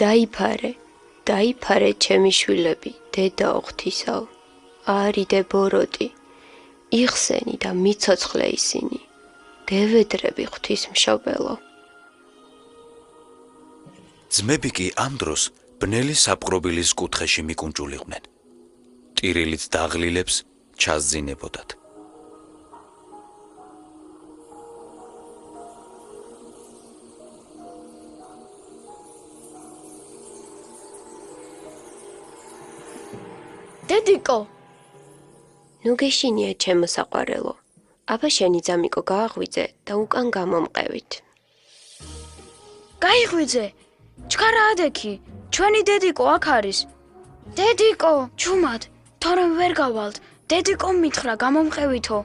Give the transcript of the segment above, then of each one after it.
დაიფარე ჩემი შვილები, დედაო ღვთისაო, არიდე ბოროტი, იხსენი და მიცოცხლე ისინი, დევედრები ღვთისმშობელო. ძმები კი ამ დროს ბნელი საპყრობილის კუთხეში მიკუნჭულიყვნენ. ტირილით დაღლილებს ჩასძინებოდათ. დედიკო, ნუ გეშინია ჩემო საყვარელო, აბა შენი ძამიკო გააღვიძე და უკან გამომყევით. გაიღვიძე, ჩქარა ადექი, ჩვენი დედიკო აქ არის. დედიკო, ჩუმად, თორემ ვერ გავალთ, დედიკო მითხრა გამომყევითო.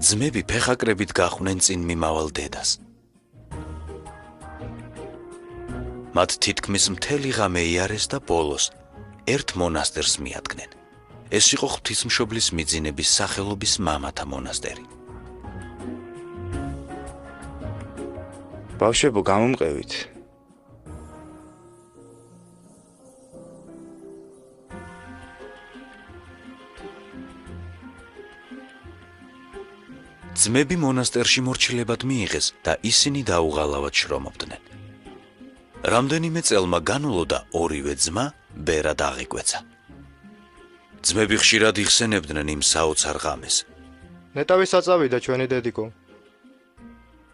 ძმები ფეხაკრებით გახვნენ წინ მიმავალ დედას. მათ თითქმის მთელი ღამე იარეს და ბოლოს ერთ მონასტერს მიადგნენ. ეს იყო ღვთისმშობლის მიძინების სახელობის მამათა მონასტერი. ბავშვებო, გამომყევით. ძმები მონასტერში მორჩილებად მიიღეს და ისინი დაუღალავად შრომობდნენ. რამდენიმე წელმა განულოდა ორივე ძმა ბერად აღიკვეცა. ძმები ხშირად იხსენებდნენ იმ საოცარ ღამეს. ნეტავი საწავიდა ჩვენი დედიკო.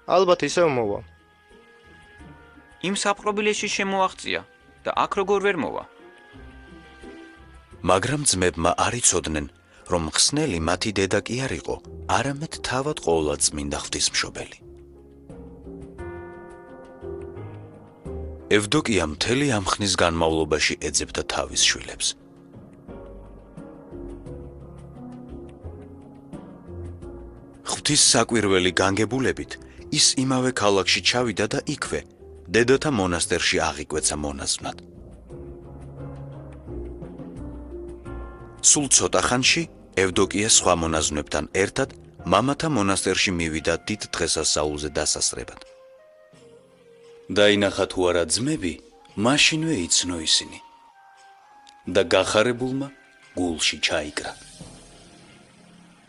ალბათ ისევ მოვა. იმ საპყრობილეში შემოაღწია და აქ როგორ ვერ მოვა. მაგრამ ძმებმა არ იცოდნენ, რომ ხსნელი მათი დედა კი არ იყო, არამედ თავად ყოვლადწმინდა ღვთისმშობელი. ევდოკია მთელი ამ ხნის განმავლობაში ეძებდა თავის შვილებს. ღვთის საკვირველი განგებულებით ის იმავე ქალაქში ჩავიდა და იქვე დედათა მონასტერში აღიკვეცა მონაზვნად. სულ ცოტა ხანში ევდოკია სხვა მონაზვნებთან ერთად მამათა მონასტერში მივიდა დიდ დღესასწაულზე დასასრებად. დაინახა თუ არა ძმები, მაშინვე იცნო ისინი და გახარებულმა გულში ჩაიკრა.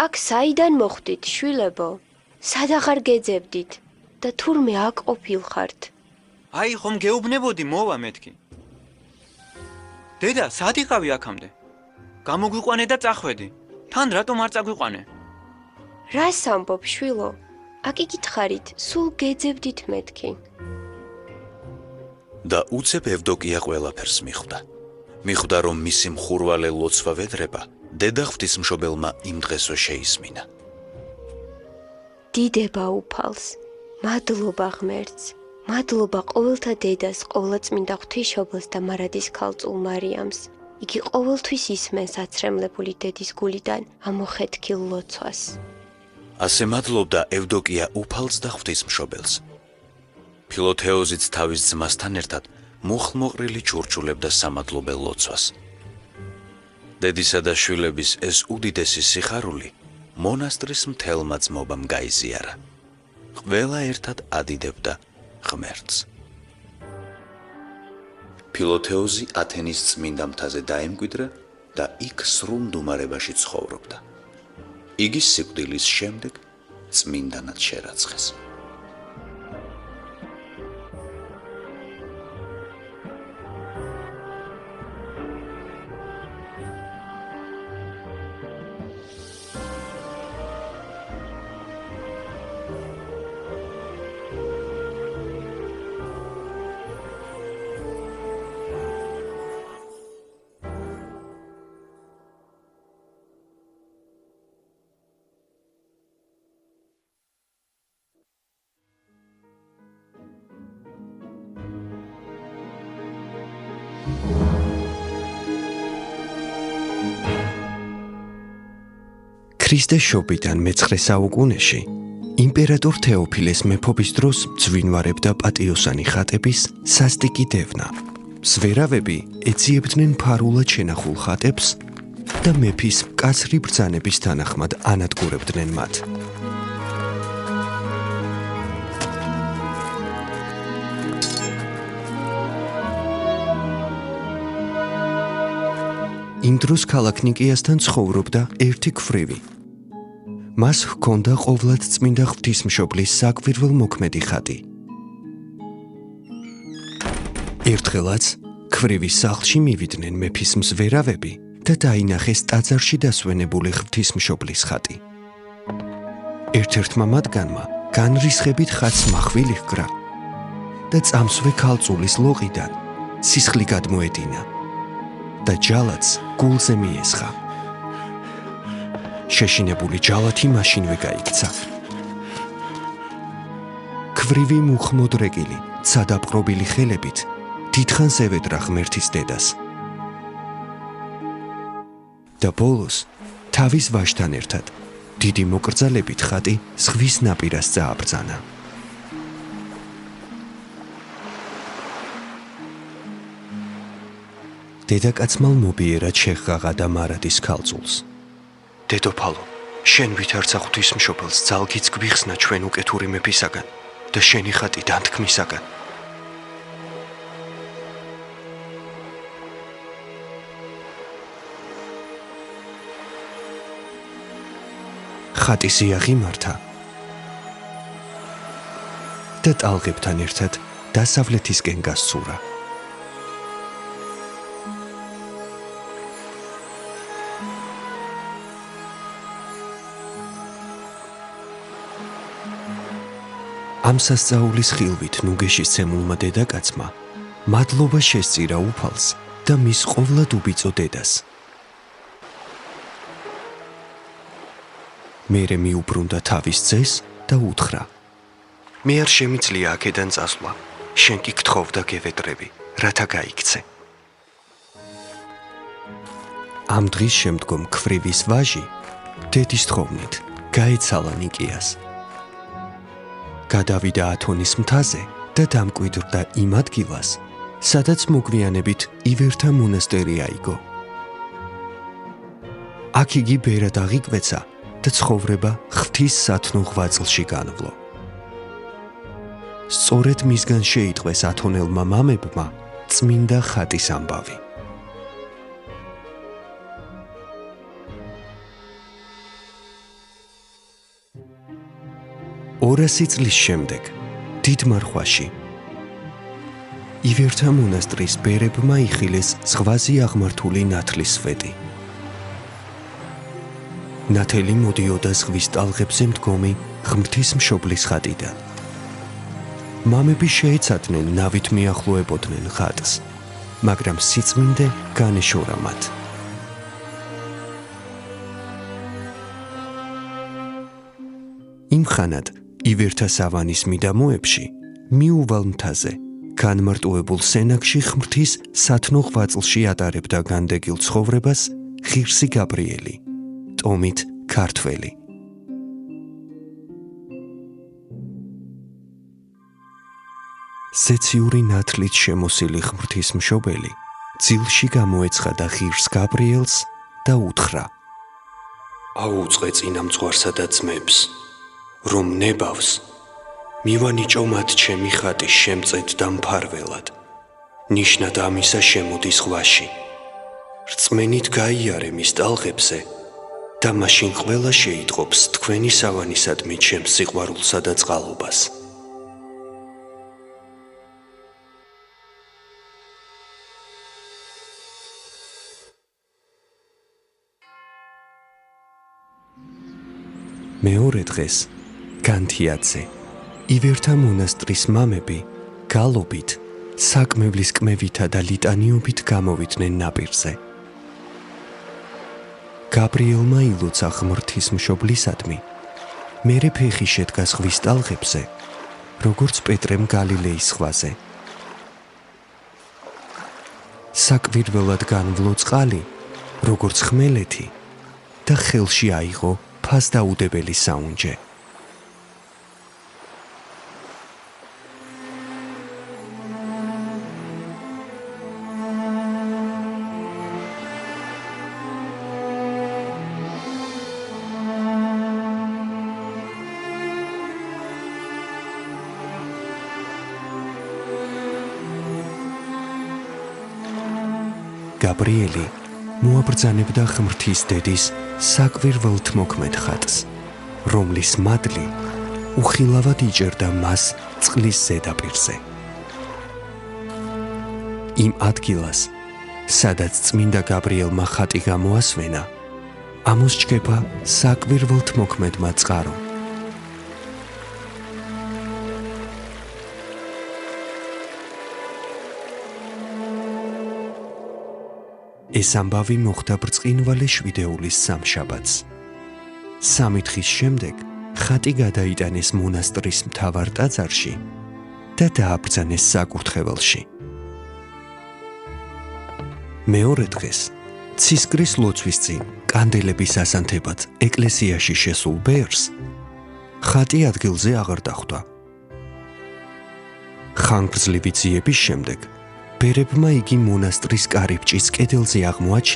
აქ საიდან მოხვდით, შვილებო? სად აღარ გეძებდით და თურმე აქ ყოფილხართ? აი, ხომ გეუბნებოდი მოვა მეთქი. დედა, სად იყავი აქამდე? გამოგვიყვანე და წახვედი. თან რატომ არ წაგვიყვანე? რას ამბობ, შვილო? აკი გითხარით, სულ გეძებდით მეთქი. და უცებ ევდოკია ყველაფერს მიხვდა. მიხვდა, რომ მისი მხურვალე ლოცვა ვედრება დედა ღვთისმშობელმა იმ დღესვე შეისმინა. დიდება უფალს, მადლობა ღმერთს, მადლობა ყოველთა დედას, ყოვლადწმინდა ღვთისმშობელს და მარადის ქალწულ მარიამს. იგი ყოველთვის ისმენს აცრემლებული დედის გულიდან ამოხეთქილ ლოცვას. ასე მადლობდა ევდოკია უფალს და ღვთისმშობელს. ფილოთეოზიც თავის ძმასთან ერთად მუხლმოყრილი ჩურჩულებდა სამადლობელ ლოცვას. დედისა და შვილების ეს უდიდესი სიხარული მონასტრის მთელმა ძმობამ გაიზიარა. ყველა ერთად ადიდებდა ღმერთს. ფილოთეოზი ათენის წმინდა მთაზე დაემკვიდრა და იქ სრულ მდუმარებაში ცხოვრობდა. იგი სიკვდილის შემდეგ წმინდანად შერაცხეს. ქრისტეს შობიდან მე-9 საუკუნეში იმპერატორ თეოფილეს მეფობის დროს ძვინვარებდა პატიოსანი ხატების სასტიკი დევნა. ზვერავები ეძიებდნენ ფარულად შენახულ ხატებს და მეფის მკაცრი ბრძანების თანახმად ანადგურებდნენ მათ. იმ დროს ქალაქ ნიკიასთან ცხოვრობდა ერთი ქვრივი. მას ჰქონდა ყოვლად წმინდა ღვთისმშობლის საკვირველ მოქმედი ხატი. ერთხელაც ქვრივის სახლში მივიდნენ მეფის მზვერავები და დაინახეს ტაძარში დასვენებული ღვთისმშობლის ხატი. ერთ-ერთმა მათგანმა განრისხებით ხატს מחვილი ჰკრა და წამსვე ქალწულის ლოყიდან სისხლი გადმოედინა და ჯალათს გულზე მიესხა. შეშინებული ჯალათი მაშინვე გაიქცა. ქვრივი მუხმოდრეკილი, სადაპყრობილი ხელებით დიდხანს ევედრა ღმერთის დედას. და ბოლოს თავის ვაჟთან ერთად დიდი მოკრძალებით ხატი ზღვის ნაპირას წააბრძანა. დედაკაცმა მობიერად შეღაღა და მარადის ქალწულს. დედოფალო, შენ ვითარცა ღვთისმშობელს ძალგიც გვიხსნა ჩვენ უკეთური მეფისაგან და შენი ხატი დანთქმისაგან. ხატი ზიაღიმართა და ტალღებთან ერთად დასავლეთისკენ გასცურა. ამ სასწაულის ხილვით ნუგეშის ცემულმა დედაკაცმა მადლობა შესწირა უფალს და მის ყოვლად უბიწო დედას. მერე მიუბრუნდა თავის ძეს და უთხრა: მე არ შემიძლია აქედან წასვლა, შენ კი გთხოვ და გევედრები, რათა გაიქცე. ამ დღის შემდგომ ქვრივის ვაჟი დედის თხოვნით გაეცალა ნიკიას. გადავიდა ათონის მთაზე და დამკვიდრდა იმ ადგილას, სადაც მოგვიანებით ივერთა მონასტერი აიგო. აქ იგი ბერად აღიკვეცა და ცხოვრება ღვთის სათნო ღვაწლში განვლო. სწორედ მისგან შეიტყვეს ათონელმა მამებმა წმინდა ხატის ამბავი. ორასი წლის შემდეგ დიდ მარხვაში ივერთა მონასტრის ბერებმა იხილეს ზღვაზე აღმართული ნათლის სვეტი. ნათელი მოდიოდა ზღვის ტალღებზე მდგომი ღვთისმშობლის ხატიდან. მამები შეეცადნენ ნავით მიახლოებოდნენ ხატს, მაგრამ სიწმინდე განეშორა მათ. იმხანად ივერთა სავანის მიდამოებში მიუვალ მთაზე განმარტოებულ სენაკში ღვთის სათნო ღვაწლში ატარებდა განდეგილ ცხოვრებას ღირსი გაბრიელი, ტომით ქართველი. ზეციური ნათლით შემოსილი ღვთისმშობელი ძილში გამოეცხადა ღირს გაბრიელს და უთხრა: აუწყე წინამძღვარსა და ძმებს, რომ ნებავს მივანიჭო მათ ჩემი ხატის შემწედ და მფარველად. ნიშნად ამისა შემოდი ზღვაში. რწმენით გაიარე მის ტალღებზე და მაშინ ყველა შეიტყობს თქვენი სავანისადმი ჩემს სიყვარულსა და წყალობას. მეორე დღეს განთიადზე ივერთა მონასტრის მამები გალობით, საკმევლის კმევითა და ლიტანიობით გამოვიდნენ ნაპირზე. გაბრიელმა ილოცა ღვთისმშობლისადმი, მერე ფეხი შედგა ზღვის ტალღებზე, როგორც პეტრემ გალილეის ზღვაზე. საკვირველად განვლო წყალი, როგორც ხმელეთი და ხელში აიღო ფასდაუდებელი საუნჯე. გაბრიელი მოაბრძანებდა ღმრთის დედის საკვირველთმოქმედ ხატს, რომლის მადლი უხილავად იჭერდა მას წყლის ზედაპირზე. იმ ადგილას, სადაც წმინდა გაბრიელმა ხატი გამოასვენა, ამოსჩქება საკვირველთმოქმედმა წყარომ. ეს ამბავი მოხდა ბრწყინვალე შვიდეულის სამშაბათს. 3 დღის შემდეგ ხატი გადაიტანეს მონასტრის მთავარ ტაძარში და დააბრძანეს საკურთხეველში. მეორე დღეს, ცისკრის ლოცვის წინ კანდელების ასანთებად ეკლესიაში შესულ ბერს, ხატი ადგილზე აღარ დახვდა. ხანგრძლივი ძიების შემდეგ, ბერებმა იგი მონასტრის კარიბჭის კედელზე აღმოაჩინეს